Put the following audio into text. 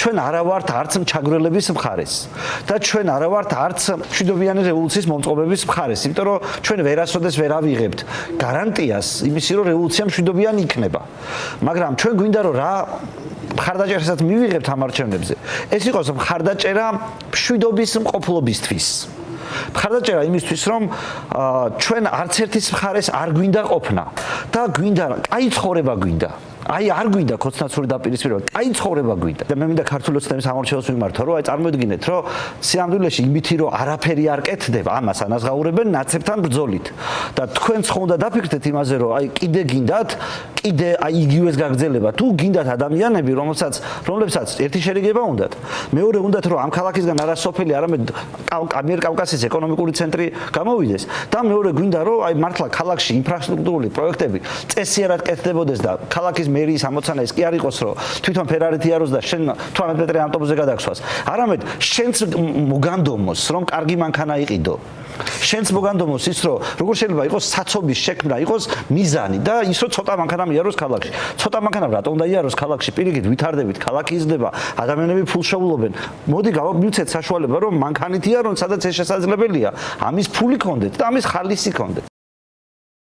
ჩვენ არა ვართ არც მჩაგვრელების მხარეს და ჩვენ არა ვართ არც მშვიდობიანი რევოლუციის მომწყობების მხარეს, იმიტომ რომ ჩვენ ვერასოდეს ვერ ავიღებთ გარანტიას იმისი, რომ რევოლუცია მშვიდობიანი იქნება. მაგრამ ჩვენ გვინდა რომ რა მხარდაჭერასაც მივიღებთ ამ არჩევნებზე. ეს იყოს მხარდაჭერა მშვიდობის მყოფლობისთვის. მხარდაჭერა იმისთვის, რომ ჩვენ არც ერთის მხარეს არ გვინდა ყოფნა და გვინდა კაი ცხოვრება გვინდა. აი არ გვინდა კოცნაცური დაპირისპირება, კაი ცხოვრება გვინდა. და მე მინდა ქართული ოცნების სამორჩეულოს მიმართო, რომ აი წარმოიდგინეთ, რომ სიამდვილეში იმითი რომ არაფერი არ კეთდება, ამას ანაზღაურებენ ნაცებთან ბრძოლით. და თქვენც ხომ უნდა დაფიქრდეთ იმაზე, რომ აი კიდე გინდათ, კიდე აი იგივეს გაგრძელება. თუ გინდათ ადამიანები, რომლებსაც ერთი შერიგება უნდათ. მეორე უნდათ, რომ ამ ქალაქისგან არა სოფელი, არამედ ამიერკავკასიის ეკონომიკური ცენტრი გამოვიდეს. და მეორე გვინდა, რომ აი მართლა ქალაქში ინფრასტრუქტურული პროექტები წესიარად კეთდებოდეს და ქალაქის მერიის ამოცანა ის კი არ იყოს, რომ თვითონ ფერარით იაროს და შენ 18 მეტრი ავტობუსზე გადაგსვას. არამედ შენც მოგანდომოს, რომ კარგი მანქანა იყიდო. შენც მოგანდომოს ის, რომ როგორ შეიძლება იყოს საცობის შექმნა, იყოს მიზანი და ის, რომ ცოტა მანქანა მიაროს ქალაქში. ცოტა მანქანა რატომ უნდა იაროს ქალაქში? პირიქით ვითარდებით, ქალაქი იზრდება, ადამიანები ფულშეულობენ. მოდი გავმივცეთ საშუალება, რომ მანქანით იარონ, სადაც ეს შესაძლებელია. ამის ფული გქონდეთ და ამის ხალისი გქონდეთ.